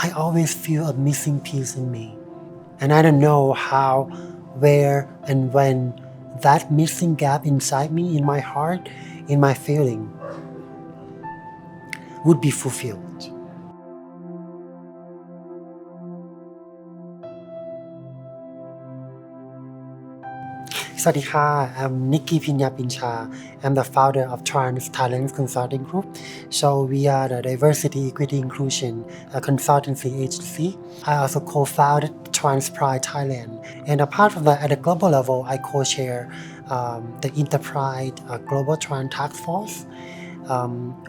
I always feel a missing piece in me. And I don't know how, where, and when that missing gap inside me, in my heart, in my feeling, would be fulfilled. Sawadee I'm Nikki Phinyapincha. I'm the founder of Trans Thailand Consulting Group. So we are the Diversity, Equity, Inclusion consultancy agency. I also co-founded Trans Pride Thailand. And apart from that, at a global level, I co-chair the Enterprise Global Trans Task Force,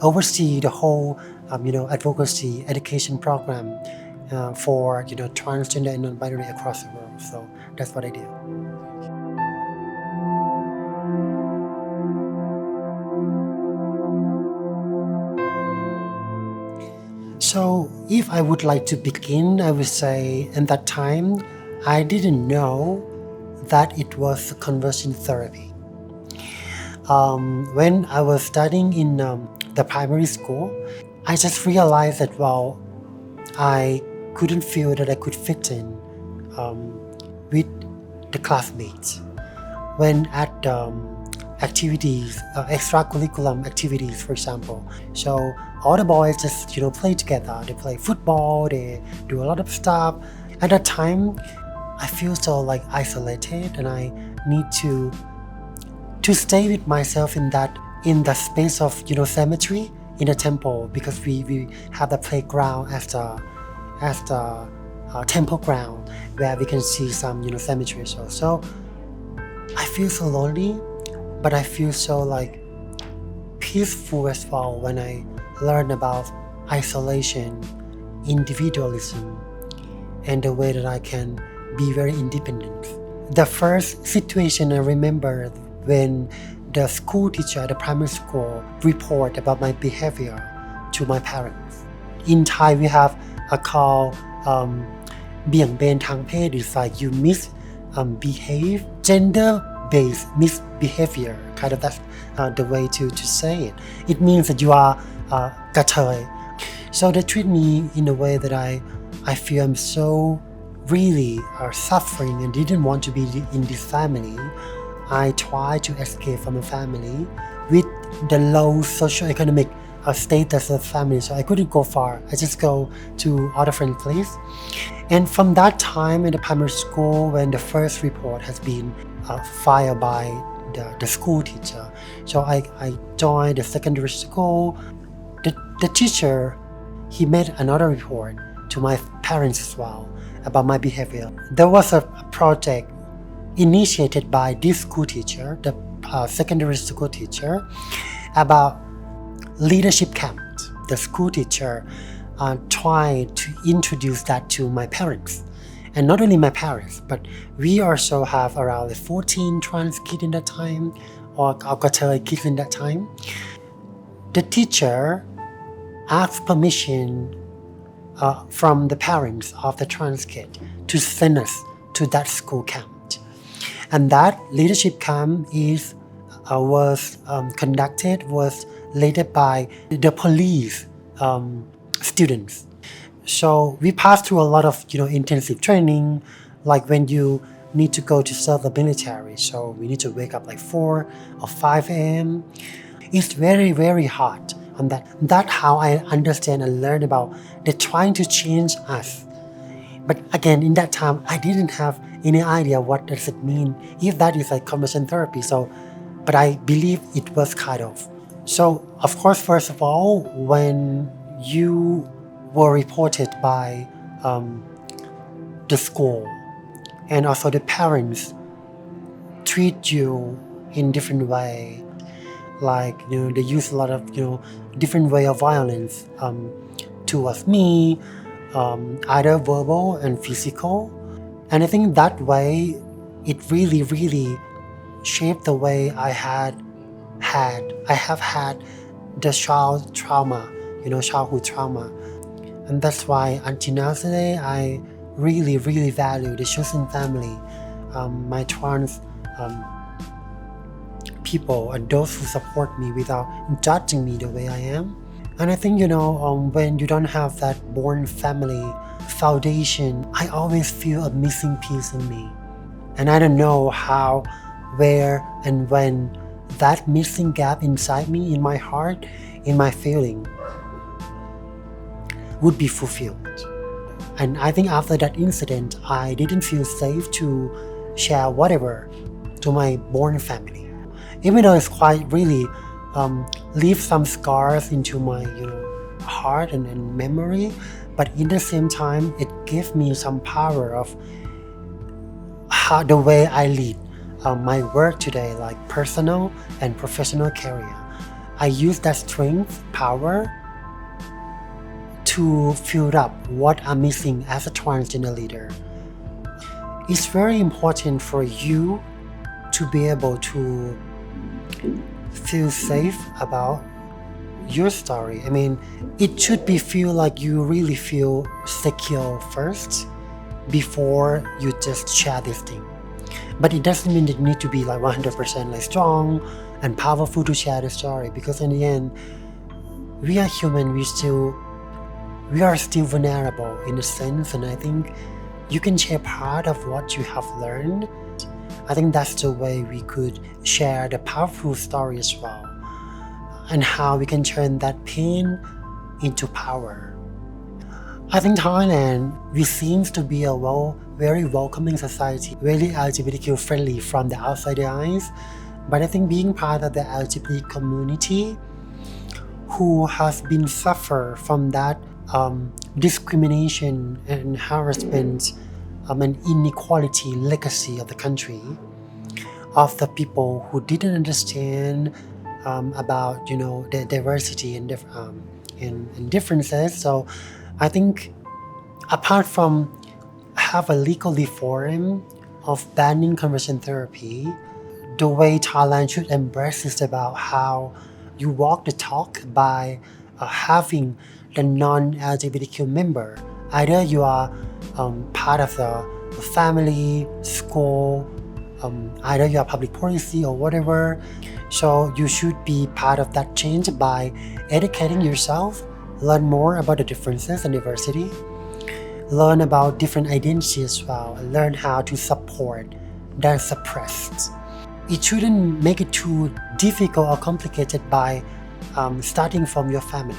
oversee the whole advocacy education program for transgender and non-binary across the world. So that's what I do. So if I would like to begin, I would say in that time, I didn't know that it was conversion therapy. When I was studying in the primary school, I just realized that, I couldn't feel that I could fit in with the classmates. When at activities, extracurricular activities, for example. So all the boys just play together. They play football. They do a lot of stuff. At that time, I feel so isolated, and I need to stay with myself in the space of cemetery in the temple, because we have the playground as the temple ground where we can see some cemetery. So I feel so lonely. But I feel so peaceful as well when I learn about isolation, individualism, and the way that I can be very independent. The first situation I remember when the school teacher at the primary school report about my behavior to my parents. In Thai, we have a call เบี่ยงเบนทางเพศ It's like you misbehave, gender-based misbehavior. Kind of that's the way to say it. It means that you are kathoy. So they treat me in a way that I feel I'm so really suffering and didn't want to be in this family. I tried to escape from the family with the low socioeconomic status of family, so I couldn't go far. I just go to other friend place. And from that time in the primary school, when the first report has been filed by the school teacher, so I joined the secondary school. The teacher, he made another report to my parents as well about my behavior. There was a project initiated by this school teacher, the secondary school teacher, about leadership camp. The school teacher tried to introduce that to my parents. And not only my parents, but we also have around 14 trans kids in that time, or Kathoy kids in that time. The teacher asked permission from the parents of the trans kid to send us to that school camp. And that leadership camp was led by the police students. So we passed through a lot of intensive training, like when you need to go to serve the military. So we need to wake up 4 or 5 a.m. It's very, very hard. And that's how I understand and learn about they're trying to change us. But again, in that time, I didn't have any idea what does it mean, if that is conversion therapy. But I believe it was kind of. So of course, first of all, when you were reported by the school, and also the parents treat you in different way, they use a lot of different way of violence towards me, either verbal and physical. And I think that way it really, really shaped the way I have had the childhood trauma. And that's why until now today, I really, really value the chosen family, my trans people, and those who support me without judging me the way I am. And I think, when you don't have that born family foundation, I always feel a missing piece in me. And I don't know how, where, and when that missing gap inside me, in my heart, in my feeling, would be fulfilled. And I think after that incident, I didn't feel safe to share whatever to my born family. Even though it's quite really leave some scars into my heart and memory, but in the same time, it gave me some power of how the way I lead my work today, like personal and professional career. I use that strength, power, to fill up what I'm missing as a transgender leader. It's very important for you to be able to feel safe about your story. I mean, it should be feel like you really feel secure first before you just share this thing. But it doesn't mean that you need to be like 100% like strong and powerful to share the story, because in the end, we are human, we are still vulnerable in a sense, and I think you can share part of what you have learned. I think that's the way we could share the powerful story as well, and how we can turn that pain into power. I think Thailand, we seems to be a very welcoming society, really LGBTQ friendly from the outside eyes. But I think being part of the LGBT community who has been suffer from that discrimination and harassment and inequality legacy of the country, of the people who didn't understand about the diversity and differences. So I think apart from have a legal reform of banning conversion therapy, the way Thailand should embrace is about how you walk the talk by having the non-LGBTQ member. Either you are part of the family, school, either you are public policy or whatever. So you should be part of that change by educating yourself, learn more about the differences and diversity, learn about different identities as well, and learn how to support that suppressed. It shouldn't make it too difficult or complicated by starting from your family.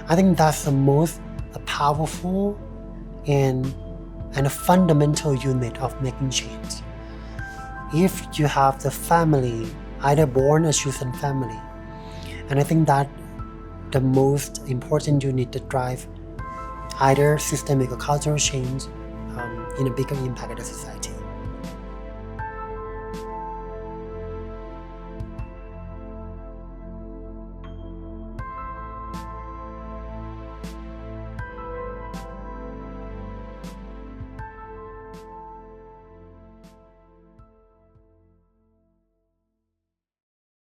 I think that's the most powerful and a fundamental unit of making change. If you have the family, either born or chosen family, and I think that the most important unit that drive either systemic or cultural change in a bigger impact of the society.